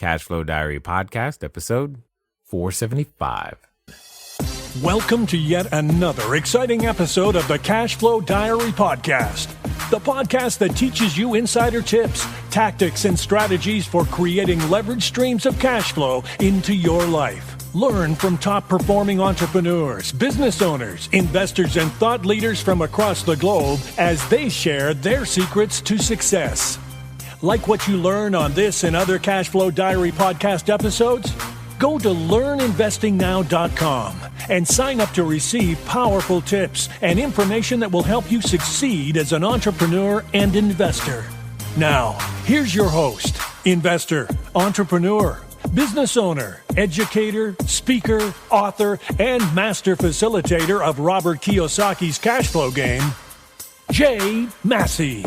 Cashflow Diary podcast, episode 475. Welcome to yet another exciting episode of the Cashflow Diary podcast, the podcast that teaches you insider tips, tactics, and strategies for creating leverage streams of cash flow into your life. Learn from top-performing entrepreneurs, business owners, investors, and thought leaders from across the globe as they share their secrets to success. Like what you learn on this and other Cashflow Diary podcast episodes? Go to learninvestingnow.com and sign up to receive powerful tips and information that will help you succeed as an entrepreneur and investor. Now, here's your host, investor, entrepreneur, business owner, educator, speaker, author, and master facilitator of Robert Kiyosaki's cash flow game, Jay Massey.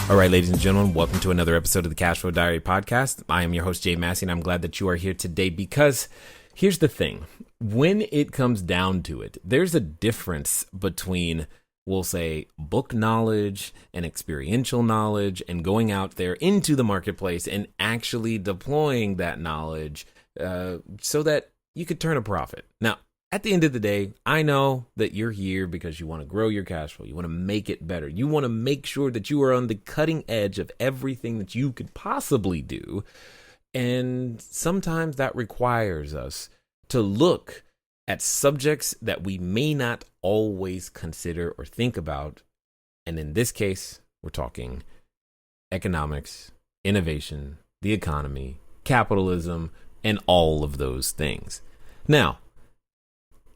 All right, ladies and gentlemen, welcome to another episode of the Cashflow Diary podcast. I am your host, Jay Massey, and I'm glad that you are here today because here's the thing. When it comes down to it, there's a difference between, we'll say, book knowledge and experiential knowledge and going out there into the marketplace and actually deploying that knowledge so that you could turn a profit. Now, at the end of the day, I know that you're here because you want to grow your cash flow. You want to make it better. You want to make sure that you are on the cutting edge of everything that you could possibly do. And sometimes that requires us to look at subjects that we may not always consider or think about. And in this case, we're talking economics, innovation, the economy, capitalism, and all of those things. Now,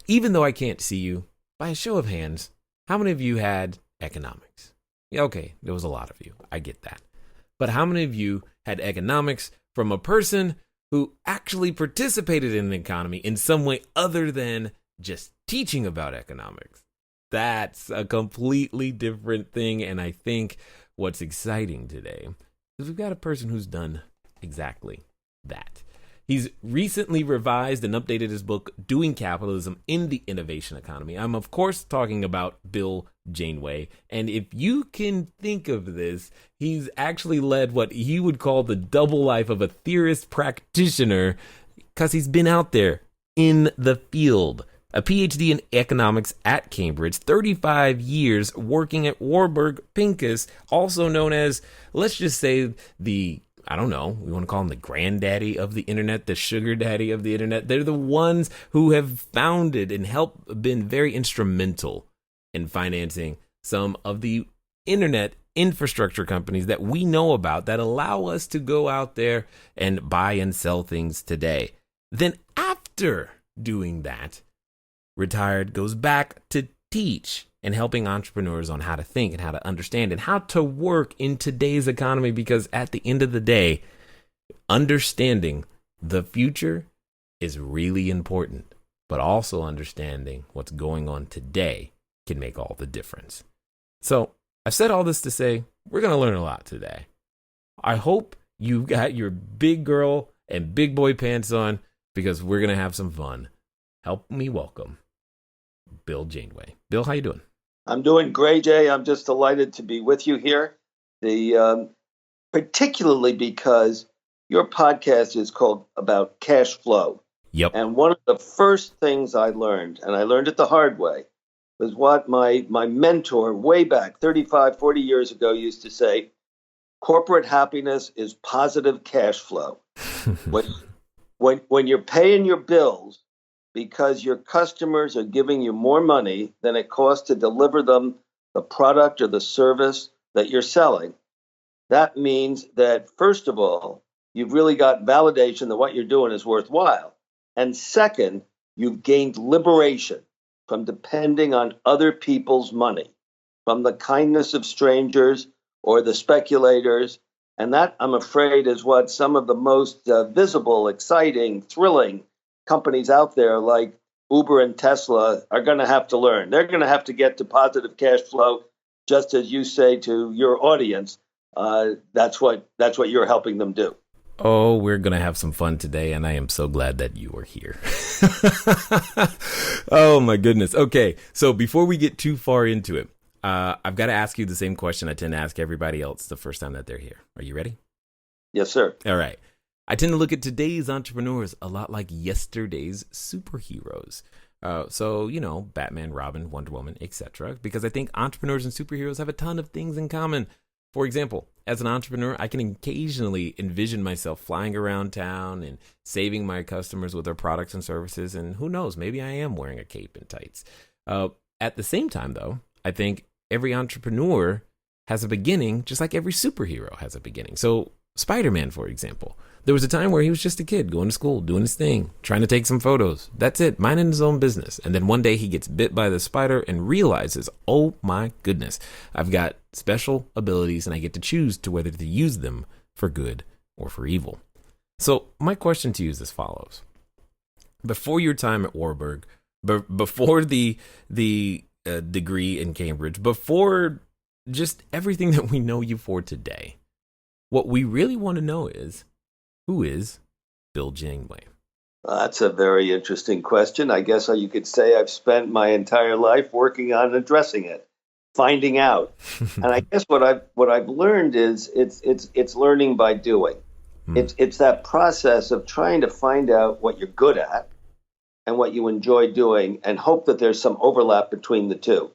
even though I can't see you, by a show of hands, how many of you had economics? Yeah, okay, there was a lot of you. I get that. But how many of you had economics from a person who actually participated in the economy in some way other than just teaching about economics? That's a completely different thing. And I think what's exciting today is we've got a person who's done exactly that. He's recently revised and updated his book, Doing Capitalism in the Innovation Economy. I'm, of course, talking about Bill Janeway. And if you can think of this, he's actually led what he would call the double life of a theorist practitioner because he's been out there in the field. A PhD in economics at Cambridge, 35 years working at Warburg Pincus, also known as, let's just say, I don't know, we want to call them the granddaddy of the internet, the sugar daddy of the internet. They're the ones who have founded and been very instrumental in financing some of the internet infrastructure companies that we know about that allow us to go out there and buy and sell things today. Then after doing that, retired, goes back to teach and helping entrepreneurs on how to think and how to understand and how to work in today's economy. Because at the end of the day, understanding the future is really important, but also understanding what's going on today can make all the difference. So I've said all this to say we're going to learn a lot today. I hope you got your big girl and big boy pants on because we're going to have some fun. Help me welcome Bill Janeway. Bill, how you doing? I'm doing great, Jay. I'm just delighted to be with you here. Particularly because your podcast is called about cash flow. Yep. And one of the first things I learned, and I learned it the hard way, was what my mentor way back 35, 40 years ago used to say: corporate happiness is positive cash flow. when you're paying your bills, because your customers are giving you more money than it costs to deliver them the product or the service that you're selling. That means that, first of all, you've really got validation that what you're doing is worthwhile. And second, you've gained liberation from depending on other people's money, from the kindness of strangers or the speculators. And that, I'm afraid, is what some of the most visible, exciting, thrilling companies out there like Uber and Tesla are going to have to learn. They're going to have to get to positive cash flow, just as you say to your audience. That's what you're helping them do. Oh, we're going to have some fun today, and I am so glad that you are here. Oh, my goodness. Okay, so before we get too far into it, I've got to ask you the same question I tend to ask everybody else the first time that they're here. Are you ready? Yes, sir. All right. I tend to look at today's entrepreneurs a lot like yesterday's superheroes. So, Batman, Robin, Wonder Woman, etc. Because I think entrepreneurs and superheroes have a ton of things in common. For example, as an entrepreneur, I can occasionally envision myself flying around town and saving my customers with their products and services. And who knows, maybe I am wearing a cape and tights. At the same time, though, I think every entrepreneur has a beginning, just like every superhero has a beginning. So Spider-Man, for example, there was a time where he was just a kid going to school, doing his thing, trying to take some photos. That's it, minding his own business. And then one day he gets bit by the spider and realizes, oh my goodness, I've got special abilities and I get to choose to whether to use them for good or for evil. So my question to you is as follows. Before your time at Warburg, before the degree in Cambridge, before just everything that we know you for today, what we really want to know is, who is Bill Janeway? That's a very interesting question. I guess you could say I've spent my entire life working on addressing it, finding out. And I guess what I've learned is it's learning by doing. It's that process of trying to find out what you're good at and what you enjoy doing and hope that there's some overlap between the two.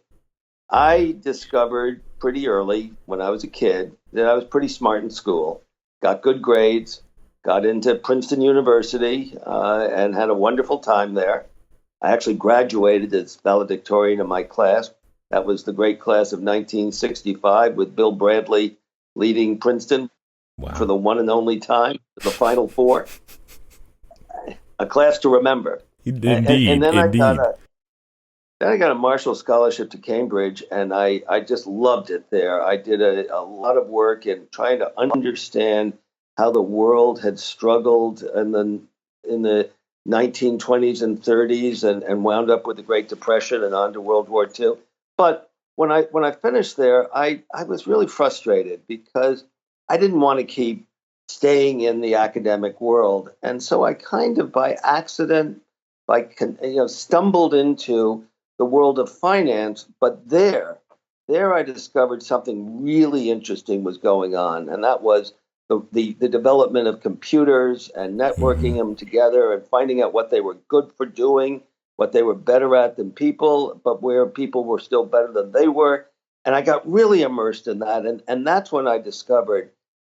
I discovered pretty early when I was a kid that I was pretty smart in school, got good grades, got into Princeton University, and had a wonderful time there. I actually graduated as valedictorian of my class. That was the great class of 1965 with Bill Bradley leading Princeton for the one and only time, the Final Four. A class to remember. Indeed, and then indeed. I got a Marshall Scholarship to Cambridge, and I just loved it there. I did a lot of work in trying to understand how the world had struggled in the 1920s and 30s and wound up with the Great Depression and on to World War II. But when I finished there, I was really frustrated because I didn't want to keep staying in the academic world. And so I kind of by accident, stumbled into the world of finance, but there I discovered something really interesting was going on, and that was the development of computers and networking them together and finding out what they were good for doing, what they were better at than people, but where people were still better than they were. And I got really immersed in that, and that's when I discovered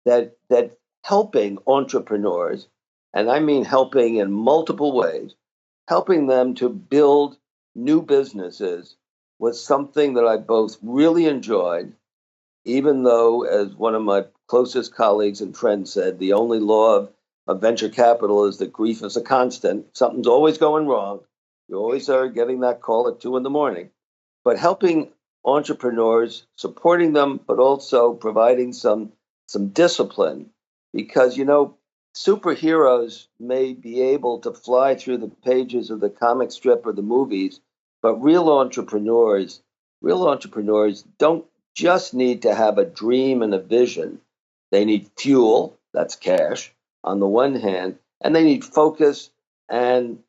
that helping entrepreneurs, and I mean helping in multiple ways, helping them to build new businesses was something that I both really enjoyed, even though, as one of my closest colleagues and friends said, the only law of venture capital is that grief is a constant. Something's always going wrong. You always are getting that call at 2 a.m. But helping entrepreneurs, supporting them, but also providing some discipline, because, superheroes may be able to fly through the pages of the comic strip or the movies, but real entrepreneurs don't just need to have a dream and a vision. They need fuel, that's cash, on the one hand, and they need focus and,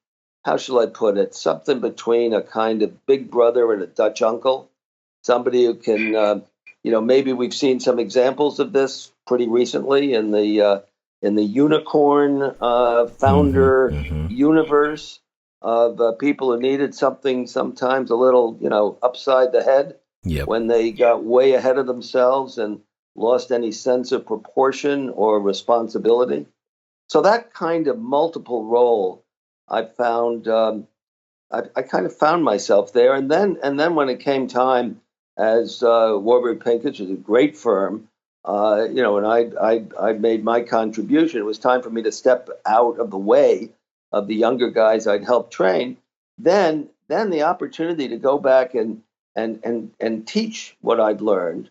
how shall I put it, something between a kind of big brother and a Dutch uncle, somebody who can, maybe we've seen some examples of this pretty recently in the unicorn founder universe of people who needed something sometimes a little, upside the head when they got way ahead of themselves and lost any sense of proportion or responsibility. So that kind of multiple role, I found, I kind of found myself there. And then when it came time, as Warburg Pincus was a great firm, and I'd made my contribution. It was time for me to step out of the way of the younger guys I'd helped train. Then the opportunity to go back and teach what I'd learned,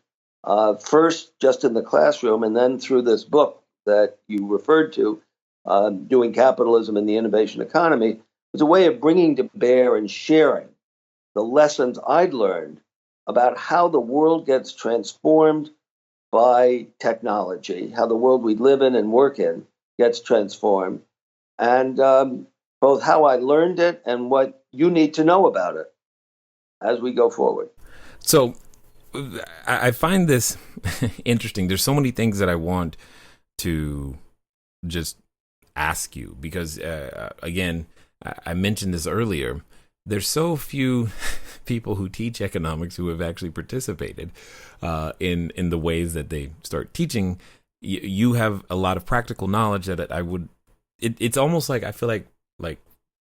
first just in the classroom, and then through this book that you referred to, Doing Capitalism in the Innovation Economy, was a way of bringing to bear and sharing the lessons I'd learned about how the world gets transformed by technology, how the world we live in and work in gets transformed, and both how I learned it and what you need to know about it as we go forward. So I find this interesting. There's so many things that I want to just ask you because, again, I mentioned this earlier. There's so few people who teach economics who have actually participated in the ways that they start teaching. You have a lot of practical knowledge that I would. It's almost like I feel like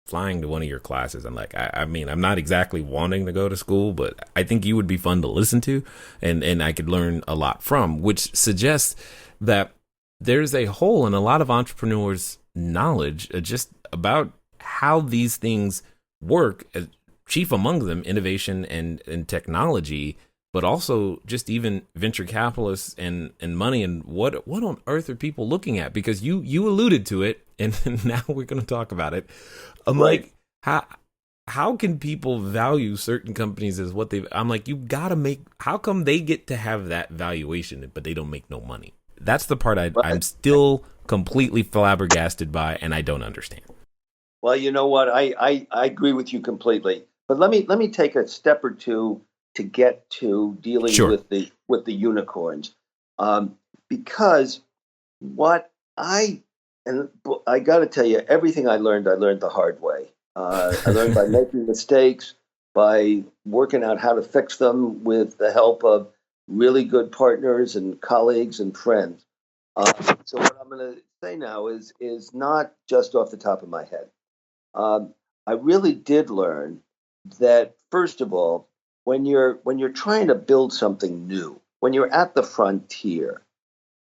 flying to one of your classes. I'm like, I mean, I'm not exactly wanting to go to school, but I think you would be fun to listen to, and I could learn a lot from, which suggests that there's a hole in a lot of entrepreneurs' knowledge just about how these things work, chief among them innovation and technology, but also just even venture capitalists and money, and what on earth are people looking at? Because you alluded to it, and now we're going to talk about it. I'm Right. like, how can people value certain companies as what they? I'm like, you gotta make. How come they get to have that valuation, but they don't make no money? That's the part I'm still completely flabbergasted by, and I don't understand. Well, you know what? I agree with you completely. But let me take a step or two to get to dealing Sure. with the unicorns, because what I got to tell you, everything I learned the hard way. I learned by making mistakes, by working out how to fix them with the help of really good partners and colleagues and friends. So what I'm going to say now is not just off the top of my head. I really did learn that first of all, when you're trying to build something new, when you're at the frontier,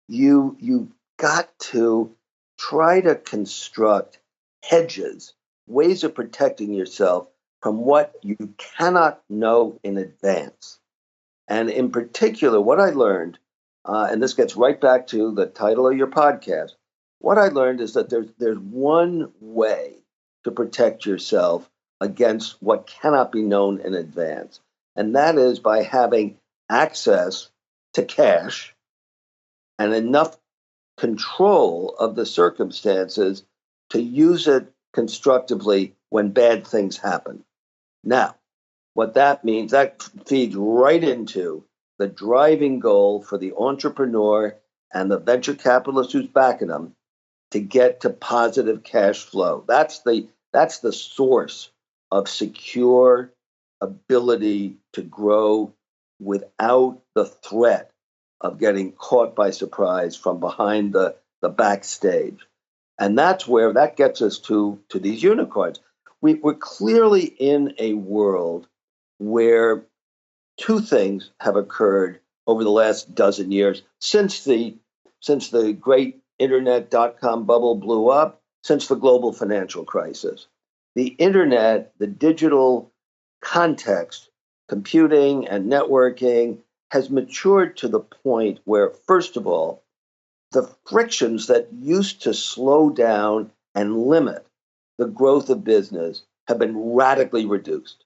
you got to try to construct hedges, ways of protecting yourself from what you cannot know in advance. And in particular, what I learned, and this gets right back to the title of your podcast, what I learned is that there's one way to protect yourself against what cannot be known in advance. And that is by having access to cash and enough control of the circumstances to use it constructively when bad things happen. Now, what that means, that feeds right into the driving goal for the entrepreneur and the venture capitalist who's backing them to get to positive cash flow. That's the source of secure ability to grow without the threat of getting caught by surprise from behind the backstage. And that's where that gets us to these unicorns. We're clearly in a world where two things have occurred over the last dozen years since the great internet.com bubble blew up, since the global financial crisis. The internet, the digital context, computing and networking has matured to the point where, first of all, the frictions that used to slow down and limit the growth of business have been radically reduced.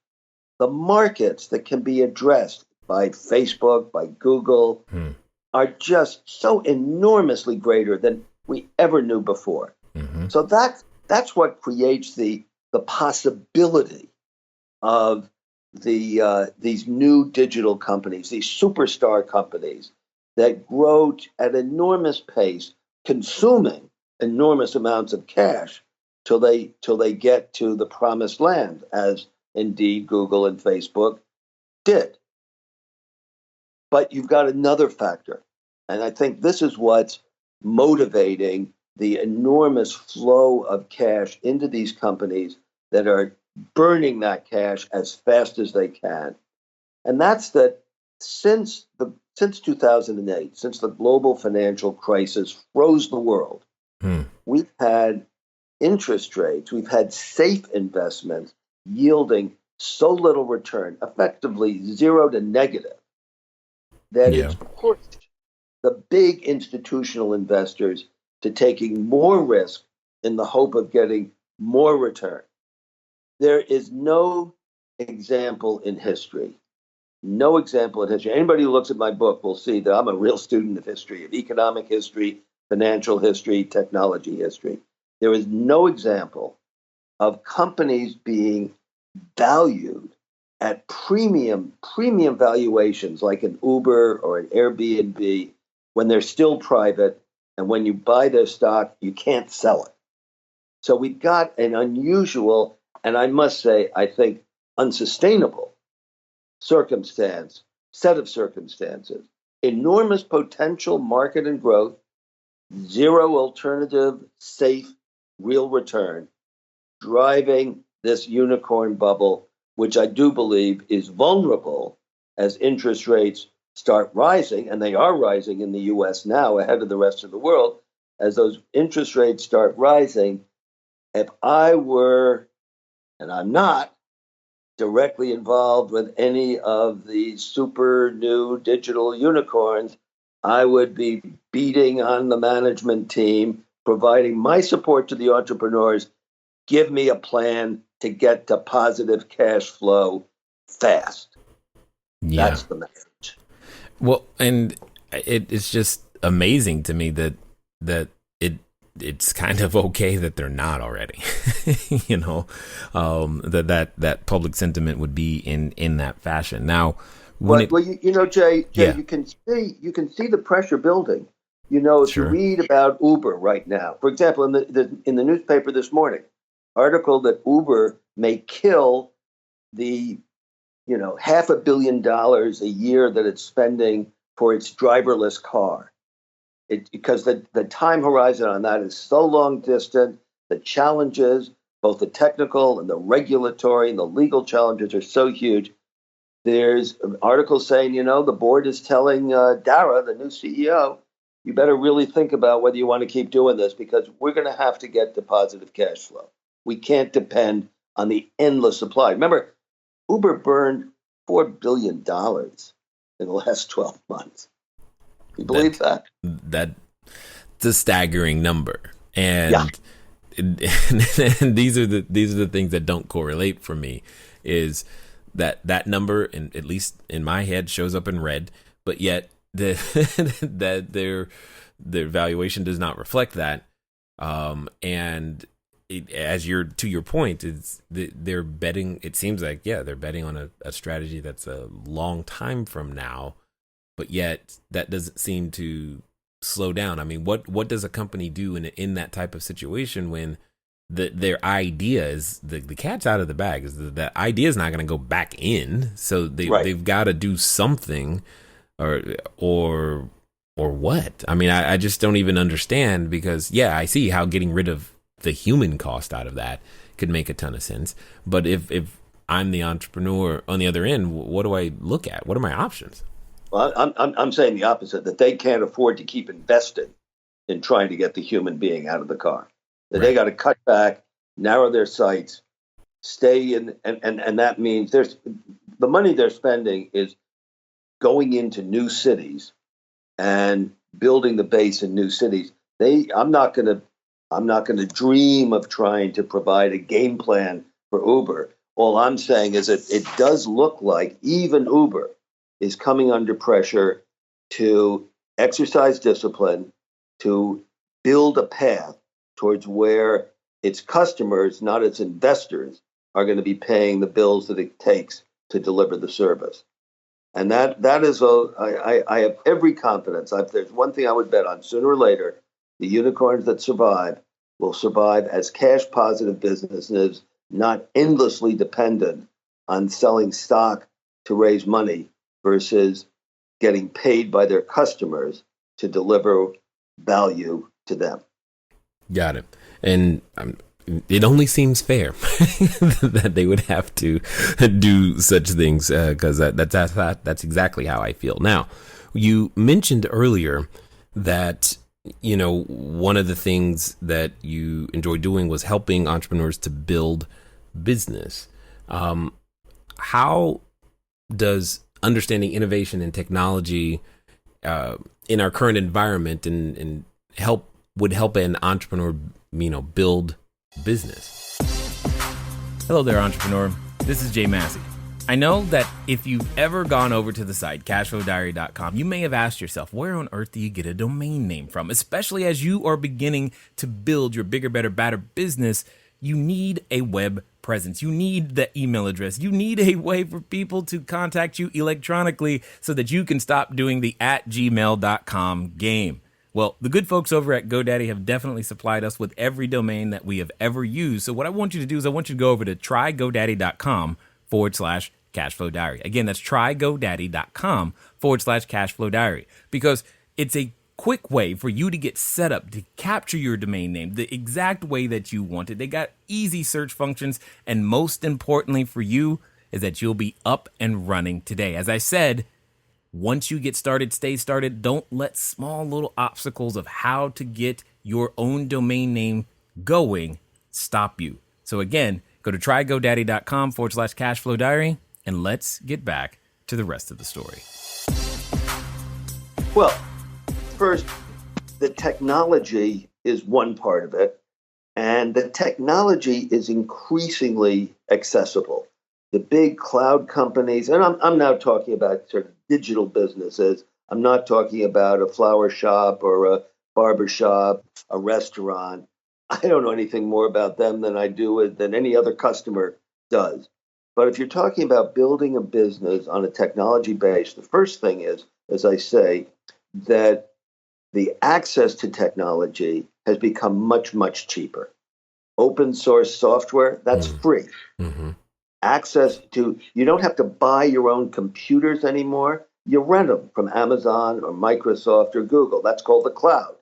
The markets that can be addressed by Facebook, by Google, are just so enormously greater than we ever knew before. Mm-hmm. So that's what creates the possibility of these new digital companies, these superstar companies that grow at enormous pace, consuming enormous amounts of cash till they get to the promised land, as indeed Google and Facebook did. But you've got another factor, and I think this is what's motivating the enormous flow of cash into these companies that are burning that cash as fast as they can. And that's that since 2008, since the global financial crisis froze the world, we've had interest rates, we've had safe investments yielding so little return, effectively zero to negative, that it's pushed the big institutional investors to taking more risk in the hope of getting more return. There is no example in history. No example in history. Anybody who looks at my book will see that I'm a real student of history, of economic history, financial history, technology history. There is no example of companies being valued at premium valuations like an Uber or an Airbnb when they're still private, and when you buy their stock, you can't sell it. So we've got an unusual, and I must say, I think, unsustainable set of circumstances. Enormous potential market and growth, zero alternative, safe, real return, driving this unicorn bubble, which I do believe is vulnerable as interest rates start rising, and they are rising in the US now ahead of the rest of the world. As those interest rates start rising, if I were, and I'm not, directly involved with any of the super new digital unicorns, I would be beating on the management team, providing my support to the entrepreneurs. Give me a plan to get to positive cash flow fast. Yeah. That's the message. Well, and it's just amazing to me that it's kind of okay that they're not already. That public sentiment would be in that fashion. Now, Jay, Yeah. you can see the pressure building. If Sure. you read about Uber right now, for example, in the newspaper this morning, article that Uber may kill the $500 million a year that it's spending for its driverless car. Because the time horizon on that is so long distant, the challenges, both the technical and the regulatory and the legal challenges are so huge. There's an article saying, the board is telling Dara, the new CEO, you better really think about whether you want to keep doing this, because we're going to have to get to positive cash flow. We can't depend on the endless supply. Remember, Uber burned $4 billion in the last 12 months. You believe that? That's a staggering number, and Yeah. and these are the things that don't correlate for me. Is that number, and at least in my head, shows up in red, but yet that their valuation does not reflect that. And to your point, they're betting. It seems like they're betting on a strategy that's a long time from now. But yet that doesn't seem to slow down. I mean, what does a company do in that type of situation when their idea is the cat's out of the bag? Is the idea is not going to go back in, so they've got to do something, or what? I mean, I just don't even understand, because I see how getting rid of the human cost out of that could make a ton of sense. But if I'm the entrepreneur on the other end, what do I look at? What are my options? Well, I'm saying the opposite, that they can't afford to keep investing in trying to get the human being out of the car. That They got to cut back, narrow their sights, stay in, and that means the money they're spending is going into new cities and building the base in new cities. I'm not going to dream of trying to provide a game plan for Uber. All I'm saying is that it does look like even Uber is coming under pressure to exercise discipline, to build a path towards where its customers, not its investors, are going to be paying the bills that it takes to deliver the service. And that is I have every confidence. There's one thing I would bet on: sooner or later, the unicorns that survive will survive as cash positive businesses, not endlessly dependent on selling stock to raise money versus getting paid by their customers to deliver value to them. Got it. And it only seems fair that they would have to do such things, because that's exactly how I feel. Now, you mentioned earlier that one of the things that you enjoy doing was helping entrepreneurs to build business. How does understanding innovation and technology in our current environment and would help an entrepreneur, build business? Hello there, entrepreneur. This is Jay Massey. I know that if you've ever gone over to the site, cashflowdiary.com, you may have asked yourself, where on earth do you get a domain name from? Especially as you are beginning to build your bigger, better, badder business, you need a web presence. You need the email address. You need a way for people to contact you electronically so that you can stop doing the @gmail.com game. Well, the good folks over at GoDaddy have definitely supplied us with every domain that we have ever used. So what I want you to do is I want you to go over to trygodaddy.com/Cashflow Diary. Again, that's trygodaddy.com/Cashflow Diary, because it's a quick way for you to get set up to capture your domain name the exact way that you want it. They got easy search functions, and most importantly for you is that you'll be up and running today. As I said, once you get started, stay started. Don't let small little obstacles of how to get your own domain name going stop you. So again, go to trygodaddy.com/Cashflow Diary, and let's get back to the rest of the story. Well, first, the technology is one part of it, and the technology is increasingly accessible. The big cloud companies, and I'm now talking about sort of digital businesses. I'm not talking about a flower shop or a barber shop, a restaurant. I don't know anything more about them than I do than any other customer does. But if you're talking about building a business on a technology base, the first thing is, as I say, that the access to technology has become much, much cheaper. Open source software, that's free. Mm-hmm. Access to, you don't have to buy your own computers anymore. You rent them from Amazon or Microsoft or Google. That's called the cloud.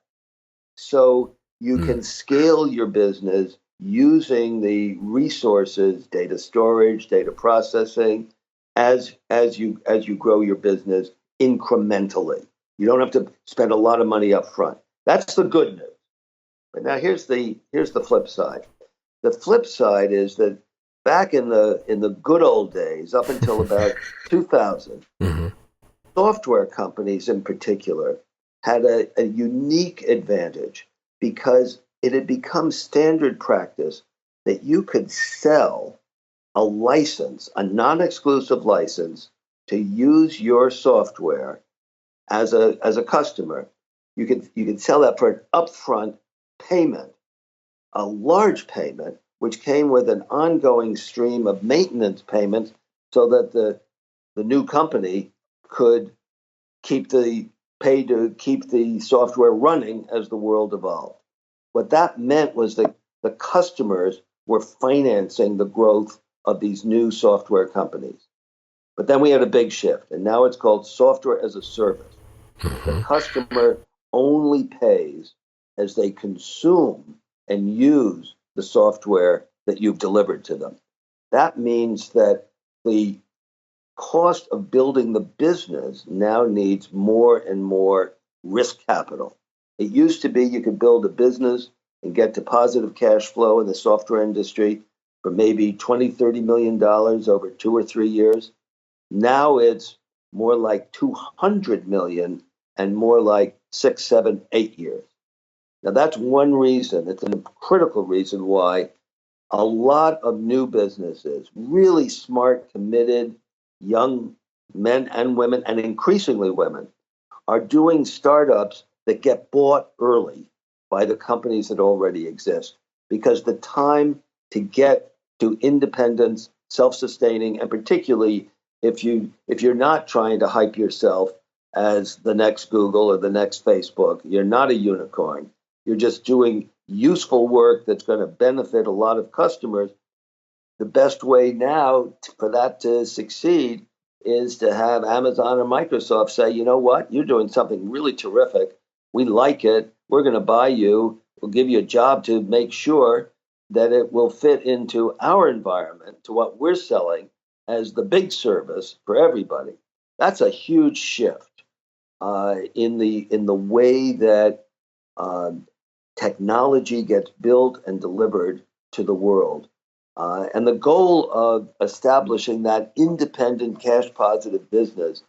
So you can scale your business using the resources, data storage, data processing, as you grow your business incrementally. You don't have to spend a lot of money up front. That's the good news. But now here's the flip side. The flip side is that back in the good old days, up until about 2000, software companies in particular had a unique advantage because it had become standard practice that you could sell a license, a non-exclusive license, to use your software as a customer. You could sell that for an upfront payment, a large payment, which came with an ongoing stream of maintenance payments, so that the new company could keep the software running as the world evolved. What that meant was that the customers were financing the growth of these new software companies. But then we had a big shift, and now it's called software as a service. The customer only pays as they consume and use the software that you've delivered to them. That means that the cost of building the business now needs more and more risk capital. It used to be you could build a business and get to positive cash flow in the software industry for maybe $20, $30 million over 2 or 3 years. Now it's more like 200 million and more like 6, 7, 8 years. Now that's one reason, it's a critical reason why a lot of new businesses, really smart, committed, young men and women, and increasingly women, are doing startups that get bought early by the companies that already exist. Because the time to get to independence, self-sustaining, and particularly if you're not trying to hype yourself as the next Google or the next Facebook, you're not a unicorn. You're just doing useful work that's going to benefit a lot of customers. The best way now for that to succeed is to have Amazon or Microsoft say, you know what, you're doing something really terrific. We like it. We're going to buy you. We'll give you a job to make sure that it will fit into our environment, to what we're selling as the big service for everybody. That's a huge shift in the way that technology gets built and delivered to the world. And the goal of establishing that independent, cash-positive business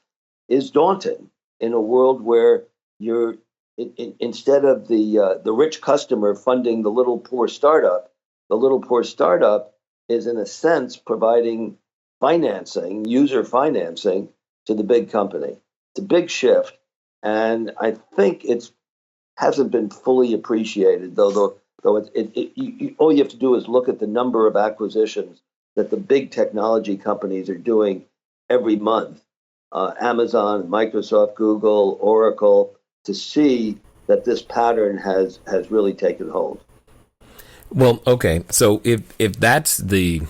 is daunting in a world where you're instead of the rich customer funding the little poor startup is in a sense providing financing, user financing to the big company. It's a big shift, and I think it hasn't been fully appreciated, though all you have to do is look at the number of acquisitions that the big technology companies are doing every month, Amazon, Microsoft, Google, Oracle, to see that this pattern has really taken hold. Well, okay. So if that's the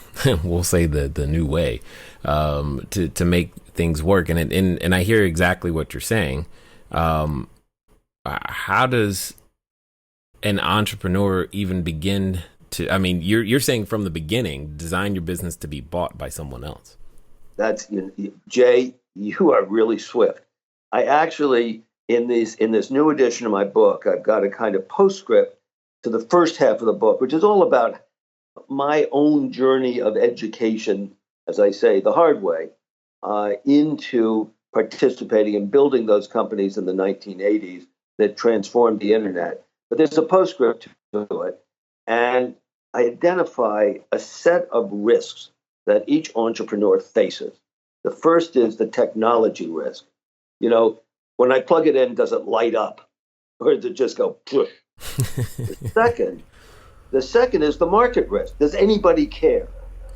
we'll say the new way to make things work, and I hear exactly what you're saying. How does an entrepreneur even begin to? I mean, you're saying from the beginning, design your business to be bought by someone else. That's Jay. You are really swift. I actually in this new edition of my book, I've got a kind of postscript to the first half of the book, which is all about my own journey of education, as I say, the hard way, into participating in building those companies in the 1980s that transformed the internet. But there's a postscript to it, and I identify a set of risks that each entrepreneur faces. The first is the technology risk. When I plug it in, does it light up, or does it just go push? The second is the market risk. Does anybody care?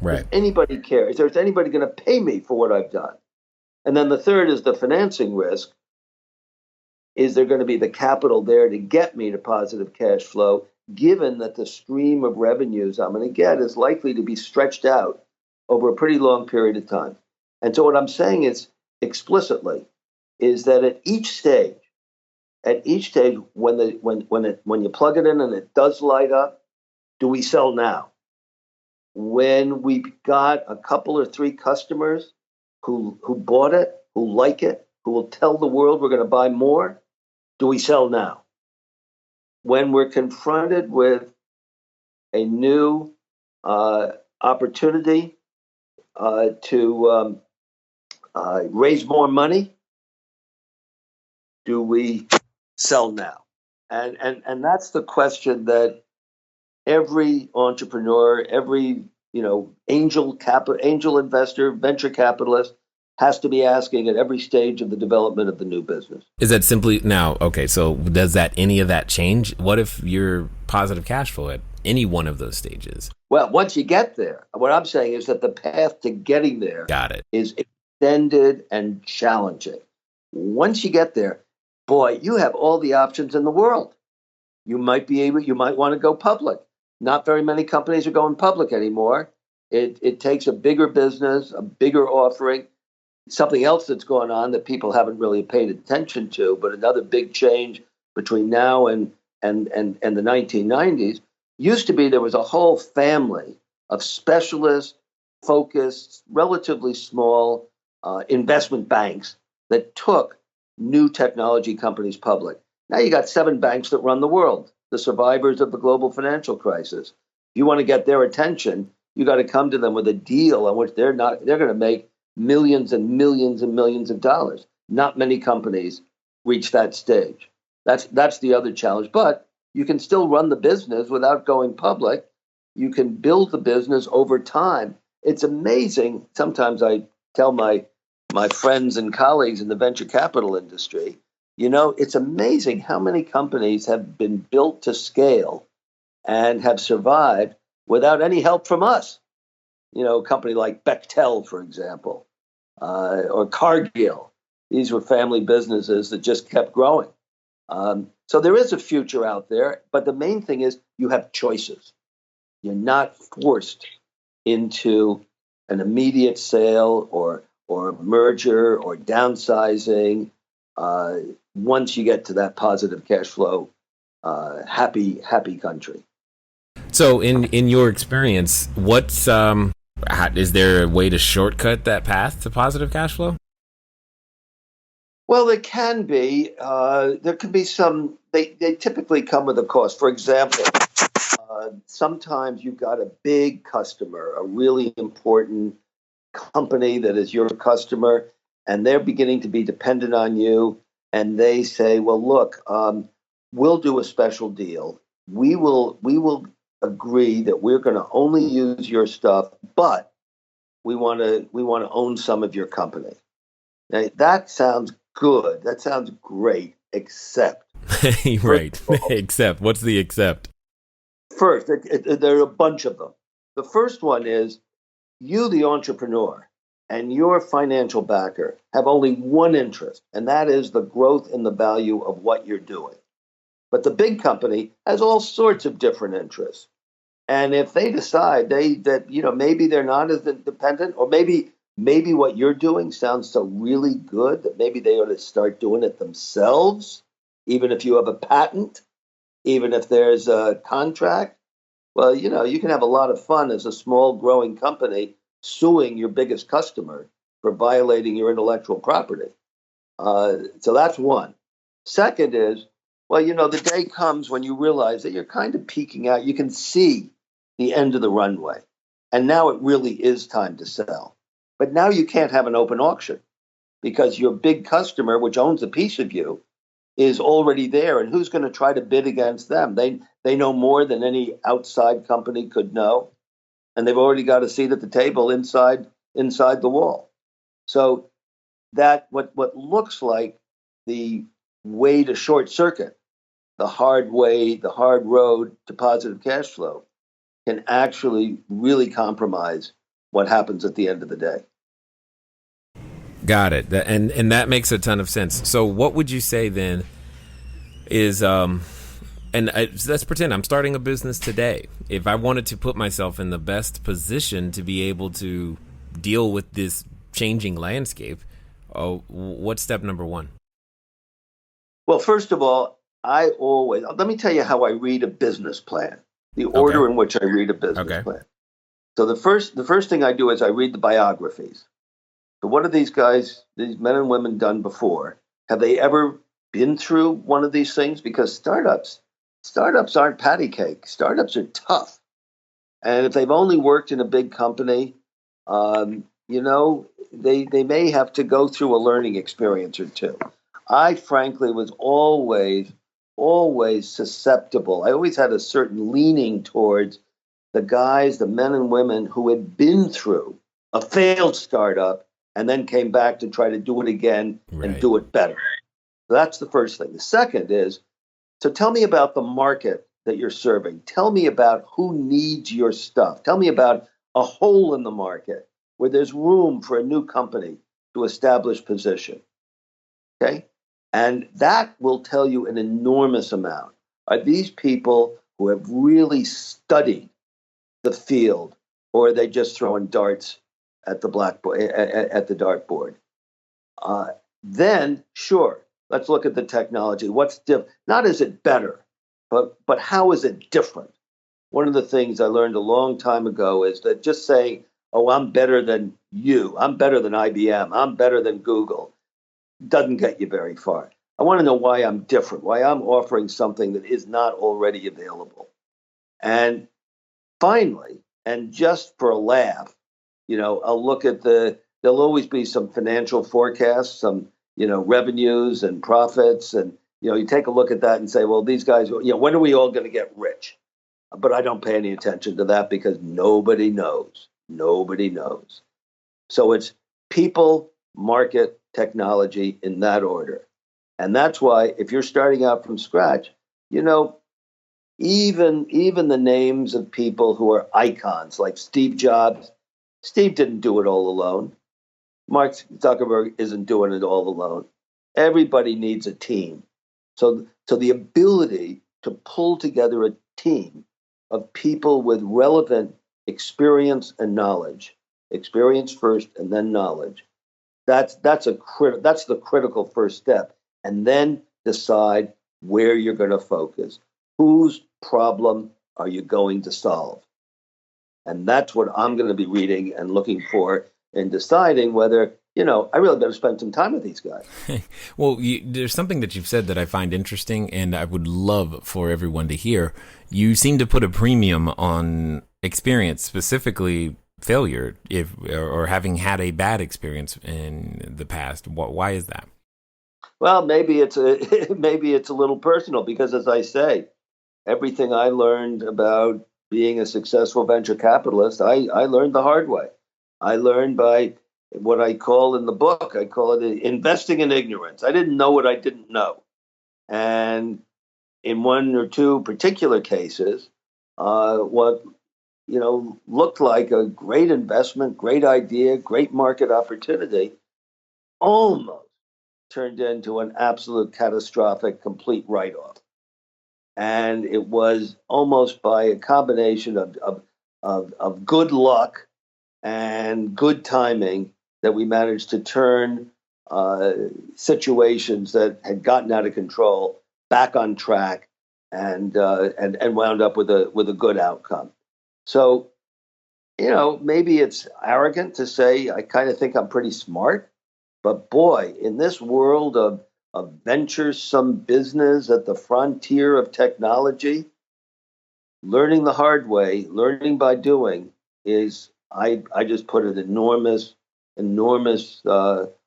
Right. Does anybody care? Is there anybody going to pay me for what I've done? And then the third is the financing risk. Is there going to be the capital there to get me to positive cash flow, given that the stream of revenues I'm going to get is likely to be stretched out over a pretty long period of time? And so what I'm saying is explicitly is that at each stage, when you plug it in and it does light up, do we sell now? When we've got a couple or three customers who bought it, who like it, who will tell the world we're going to buy more, do we sell now? When we're confronted with a new opportunity to raise more money, do we sell now? And that's the question that every entrepreneur, every angel investor, venture capitalist has to be asking at every stage of the development of the new business. Is that simply now? Okay, so does any of that change? What if you're positive cash flow at any one of those stages? Well, once you get there, what I'm saying is that the path to getting there is extended and challenging. Once you get there, boy, you have all the options in the world. You might want to go public. Not very many companies are going public anymore. It takes a bigger business, a bigger offering. Something else that's going on that people haven't really paid attention to, but another big change between now and the 1990s used to be there was a whole family of specialist, focused, relatively small investment banks that took new technology companies public. Now you got 7 banks that run the world, the survivors of the global financial crisis. If you want to get their attention, you got to come to them with a deal on which they're going to make millions and millions and millions of dollars. Not many companies reach that stage. That's the other challenge. But you can still run the business without going public. You can build the business over time. It's amazing. Sometimes I tell my friends and colleagues in the venture capital industry, it's amazing how many companies have been built to scale and have survived without any help from us. A company like Bechtel, for example, or Cargill. These were family businesses that just kept growing. So there is a future out there, but the main thing is you have choices. You're not forced into an immediate sale or merger or downsizing once you get to that positive cash flow, happy country. So in your experience, is there a way to shortcut that path to positive cash flow? Well, there can be. There can be some. They typically come with a cost. For example, sometimes you've got a big customer, a really important company that is your customer, and they're beginning to be dependent on you. And they say, "Well, look, we'll do a special deal. We will agree that we're going to only use your stuff, but we want to own some of your company." Now, that sounds good. That sounds great, except right. Except what's the except? First, there are a bunch of them. The first one is you, the entrepreneur, and your financial backer have only one interest, and that is the growth in the value of what you're doing. But the big company has all sorts of different interests. And if they decide maybe they're not as independent, or maybe what you're doing sounds so really good that maybe they ought to start doing it themselves, even if you have a patent, even if there's a contract. Well, you can have a lot of fun as a small growing company suing your biggest customer for violating your intellectual property. So that's one. Second is, well, the day comes when you realize that you're kind of peaking out. You can see the end of the runway. And now it really is time to sell. But now you can't have an open auction because your big customer, which owns a piece of you, is already there. And who's going to try to bid against them? They know more than any outside company could know. And they've already got a seat at the table inside the wall. So that what looks like the way to short circuit the hard road to positive cash flow can actually really compromise what happens at the end of the day. Got it. And that makes a ton of sense. So what would you say then is, let's pretend I'm starting a business today. If I wanted to put myself in the best position to be able to deal with this changing landscape, what's step number one? Well, first of all, let me tell you how I read a business plan, the order in which I read a business plan. So the first thing I do is I read the biographies. So what have these men and women done before? Have they ever been through one of these things? Because startups aren't patty cake. Startups are tough. And if they've only worked in a big company, they may have to go through a learning experience or two. I frankly was always susceptible. I always had a certain leaning towards the men and women who had been through a failed startup and then came back to try to do it again and do it better. So that's the first thing. The second is, so tell me about the market that you're serving. Tell me about who needs your stuff. Tell me about a hole in the market where there's room for a new company to establish position. Okay? And that will tell you an enormous amount. Are these people who have really studied the field, or are they just throwing darts at the blackboard, at the dartboard? Then, sure, let's look at the technology. What's different? Not is it better, but how is it different? One of the things I learned a long time ago is that just saying, "Oh, I'm better than you. I'm better than IBM. I'm better than Google," doesn't get you very far. I want to know why I'm different, why I'm offering something that is not already available. And finally, and just for a laugh, I'll look at there'll always be some financial forecasts, some, revenues and profits. And, you take a look at that and say, well, these guys, when are we all going to get rich? But I don't pay any attention to that because nobody knows. Nobody knows. So it's people, market, technology in that order. And that's why if you're starting out from scratch, even the names of people who are icons like Steve Jobs, Steve didn't do it all alone. Mark Zuckerberg isn't doing it all alone. Everybody needs a team. So the ability to pull together a team of people with relevant experience and knowledge, experience first and then knowledge, that's the critical first step. And then decide where you're going to focus. Whose problem are you going to solve? And that's what I'm going to be reading and looking for and deciding whether, I really better spend some time with these guys. Well, there's something that you've said that I find interesting and I would love for everyone to hear. You seem to put a premium on experience, specifically failure, or having had a bad experience in the past. Why is that? Well, maybe it's a little personal because, as I say, everything I learned about being a successful venture capitalist, I learned the hard way. I learned by what I call in the book, I call it investing in ignorance. I didn't know what I didn't know. And in one or two particular cases, what looked like a great investment, great idea, great market opportunity, almost turned into an absolute catastrophic, complete write-off. And it was almost by a combination of good luck and good timing that we managed to turn situations that had gotten out of control back on track and wound up with a good outcome. So, maybe it's arrogant to say I kind of think I'm pretty smart, but boy, in this world of venturesome business at the frontier of technology, learning the hard way, learning by doing is I just put an enormous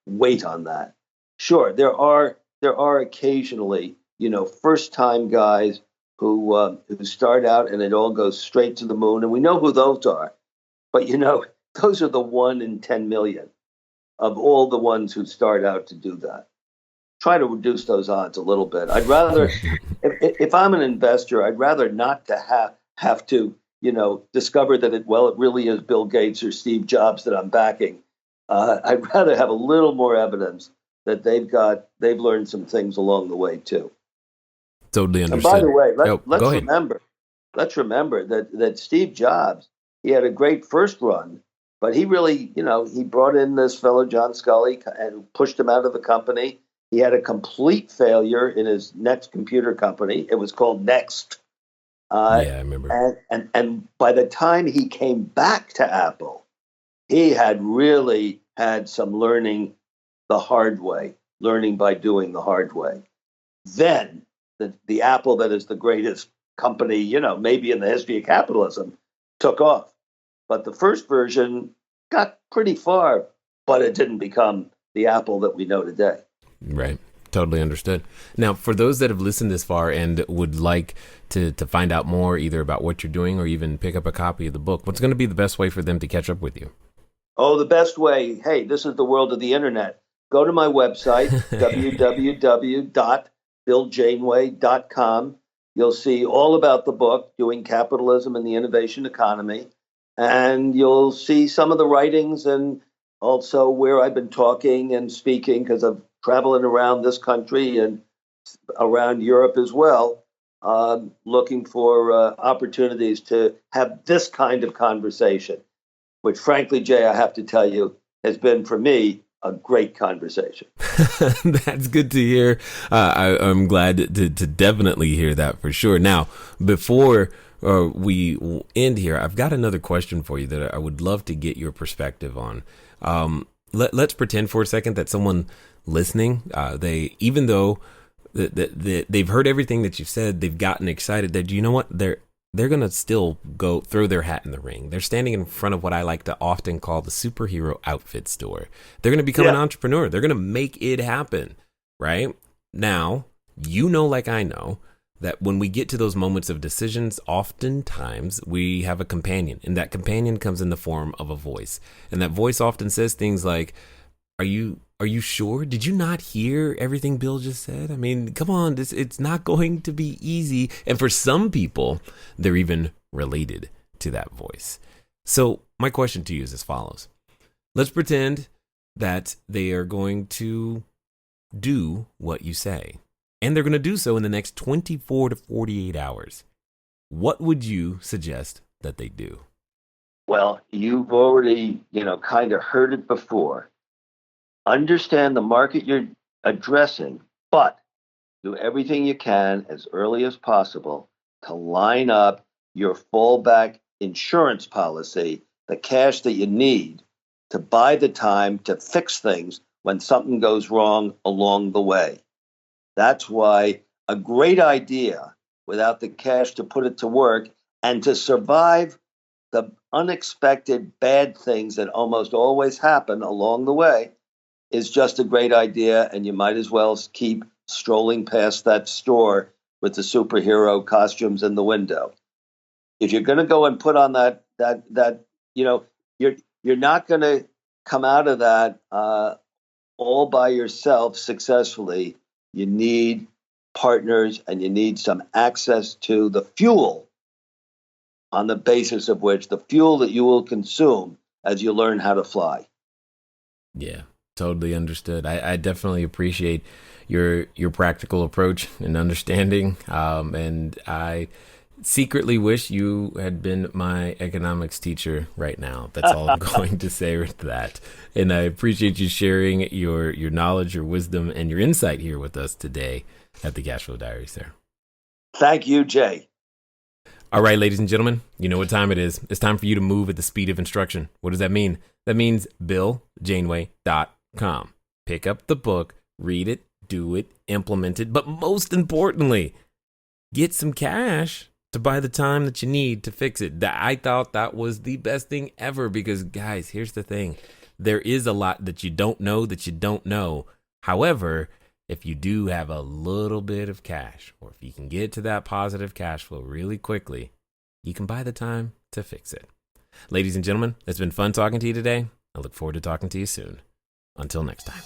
weight on that. Sure, there are occasionally first time guys who start out and it all goes straight to the moon, and we know who those are. But those are the 1 in 10 million of all the ones who start out to do that. Try to reduce those odds a little bit. I'd rather, if I'm an investor, I'd rather not to have to, discover that it really is Bill Gates or Steve Jobs that I'm backing. I'd rather have a little more evidence that they've learned some things along the way too. Totally understood. And by the way, let's go ahead. remember that Steve Jobs, he had a great first run, but he really, he brought in this fellow John Scully and pushed him out of the company. He had a complete failure in his next computer company. It was called Next. Yeah, I remember. And by the time he came back to Apple, he had really had some learning the hard way, learning by doing the hard way. Then the Apple that is the greatest company, maybe in the history of capitalism, took off. But the first version got pretty far, but it didn't become the Apple that we know today. Right. Totally understood. Now, for those that have listened this far and would like to find out more either about what you're doing or even pick up a copy of the book, what's going to be the best way for them to catch up with you? Oh, the best way. Hey, this is the world of the internet. Go to my website, www.billjaneway.com. You'll see all about the book, Doing Capitalism and the Innovation Economy. And you'll see some of the writings and also where I've been talking and speaking, because I'm traveling around this country and around Europe as well, looking for opportunities to have this kind of conversation, which frankly, Jay, I have to tell you, has been for me a great conversation. That's good to hear. I'm glad to definitely hear that for sure. Now, before we end here, I've got another question for you that I would love to get your perspective on. Let's pretend for a second that someone listening, even though they've heard everything that you've said, they've gotten excited that, you know what, they're going to still go throw their hat in the ring. They're standing in front of what I like to often call the superhero outfit store. They're going to become an entrepreneur. They're going to make it happen, right? Now, like I know, that when we get to those moments of decisions, oftentimes we have a companion, and that companion comes in the form of a voice. And that voice often says things like, Are you sure? Did you not hear everything Bill just said? I mean, come on, it's not going to be easy. And for some people, they're even related to that voice. So my question to you is as follows. Let's pretend that they are going to do what you say, and they're going to do so in the next 24 to 48 hours. What would you suggest that they do? Well, you've already, kind of heard it before. Understand the market you're addressing, but do everything you can as early as possible to line up your fallback insurance policy, the cash that you need to buy the time to fix things when something goes wrong along the way. That's why a great idea without the cash to put it to work and to survive the unexpected bad things that almost always happen along the way is just a great idea, and you might as well keep strolling past that store with the superhero costumes in the window. If you're going to go and put on that, you're not going to come out of that all by yourself successfully. You need partners, and you need some access to the fuel on the basis of which the fuel that you will consume as you learn how to fly. Yeah. Totally understood. I definitely appreciate your practical approach and understanding. And I secretly wish you had been my economics teacher right now. That's all I'm going to say with that. And I appreciate you sharing your knowledge, your wisdom, and your insight here with us today at the Cashflow Diary, sir. Thank you, Jay. All right, ladies and gentlemen, you know what time it is. It's time for you to move at the speed of instruction. What does that mean? That means BillJaneway.com. Pick up the book, read it, do it, implement it, but most importantly, get some cash to buy the time that you need to fix it. I thought that was the best thing ever because, guys, here's the thing. There is a lot that you don't know. However, if you do have a little bit of cash, or if you can get to that positive cash flow really quickly, you can buy the time to fix it. Ladies and gentlemen, it's been fun talking to you today. I look forward to talking to you soon. Until next time.